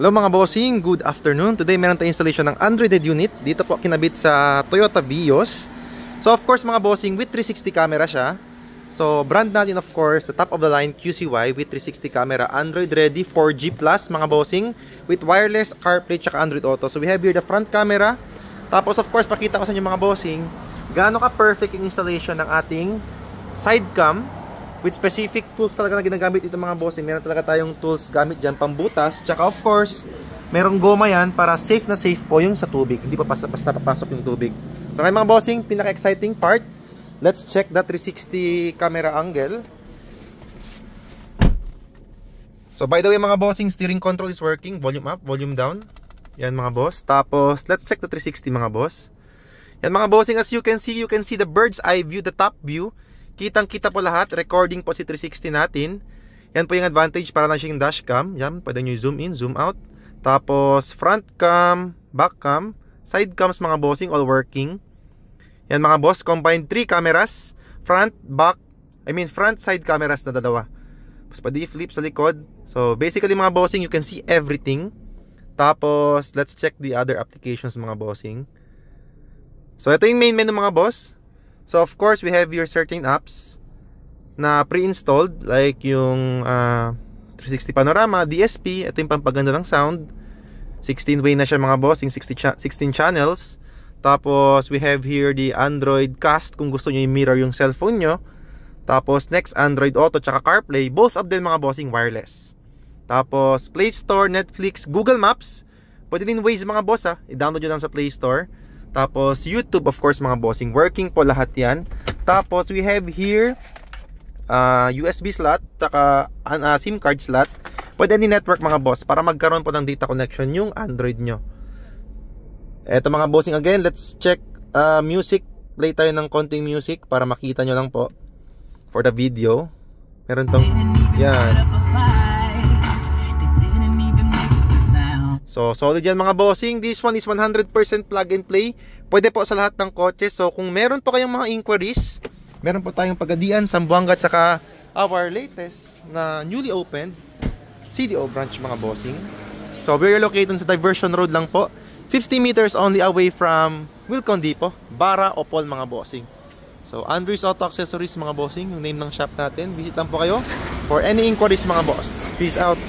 Hello mga bossing, good afternoon. Today meron tayong installation ng Android unit. Dito po kinabit sa Toyota Vios. So of course mga bossing, with 360 camera siya. So brand natin of course, the top of the line QCY with 360 camera, Android ready 4G plus mga bossing, with wireless, CarPlay, tsaka Android Auto. So we have here the front camera. Tapos of course pakita ko sa inyo mga bossing, gaano ka perfect yung installation ng ating side cam. With specific tools talaga na ginagamit ito mga bossing. Meron talaga tayong tools gamit dyan pambutas. Tsaka of course, merong goma yan para safe na safe po yung sa tubig. Hindi pa basta papasok yung tubig. So ngayon mga bossing, pinaka-exciting part. Let's check the 360 camera angle. So by the way mga bossing, steering control is working. Volume up, volume down. Yan mga boss. Tapos let's check the 360 mga boss. Yan mga bossing, as you can see the bird's eye view, the top view. Kitang-kita po lahat. Recording po si 360 natin. Yan po yung advantage para na siyang dashcam. Yan, pwede nyo zoom in, zoom out. Tapos front cam, back cam, side cams mga bossing, all working. Yan mga boss, combined 3 cameras. Front, back, front side cameras na dalawa. Tapos pwede flip sa likod. So basically mga bossing, you can see everything. Tapos let's check the other applications mga bossing. So ito yung main menu mga boss. So of course, we have your certain apps na pre-installed, like yung 360 Panorama, DSP, ito yung pampaganda ng sound. 16-way na siya mga bossing, 16 channels. Tapos we have here the Android Cast kung gusto nyo i-mirror yung cellphone nyo. Tapos next, Android Auto tsaka CarPlay, both of them mga bossing wireless. Tapos Play Store, Netflix, Google Maps, pwede din Waze mga boss i-download nyo lang sa Play Store. Tapos YouTube of course mga bossing, working po lahat yan. Tapos we have here USB slot, taka SIM card slot. Pwede din network mga boss para magkaroon po ng data connection yung Android nyo. Eto mga bossing, again let's check music. Play tayo ng konting music para makita nyo lang po for the video. Meron tong yan. So, solid yan mga bossing. This one is 100% plug and play. Pwede po sa lahat ng kotse. So, kung meron po kayong mga inquiries, meron po tayong Pagadian, Zamboanga, tsaka our latest na newly opened CDO branch mga bossing. So, we're located sa Diversion Road lang po. 50 meters only away from Wilcon Depot, Bara, Opol mga bossing. So, Andres Auto Accessories mga bossing, yung name ng shop natin. Visit lang po kayo for any inquiries mga boss. Peace out.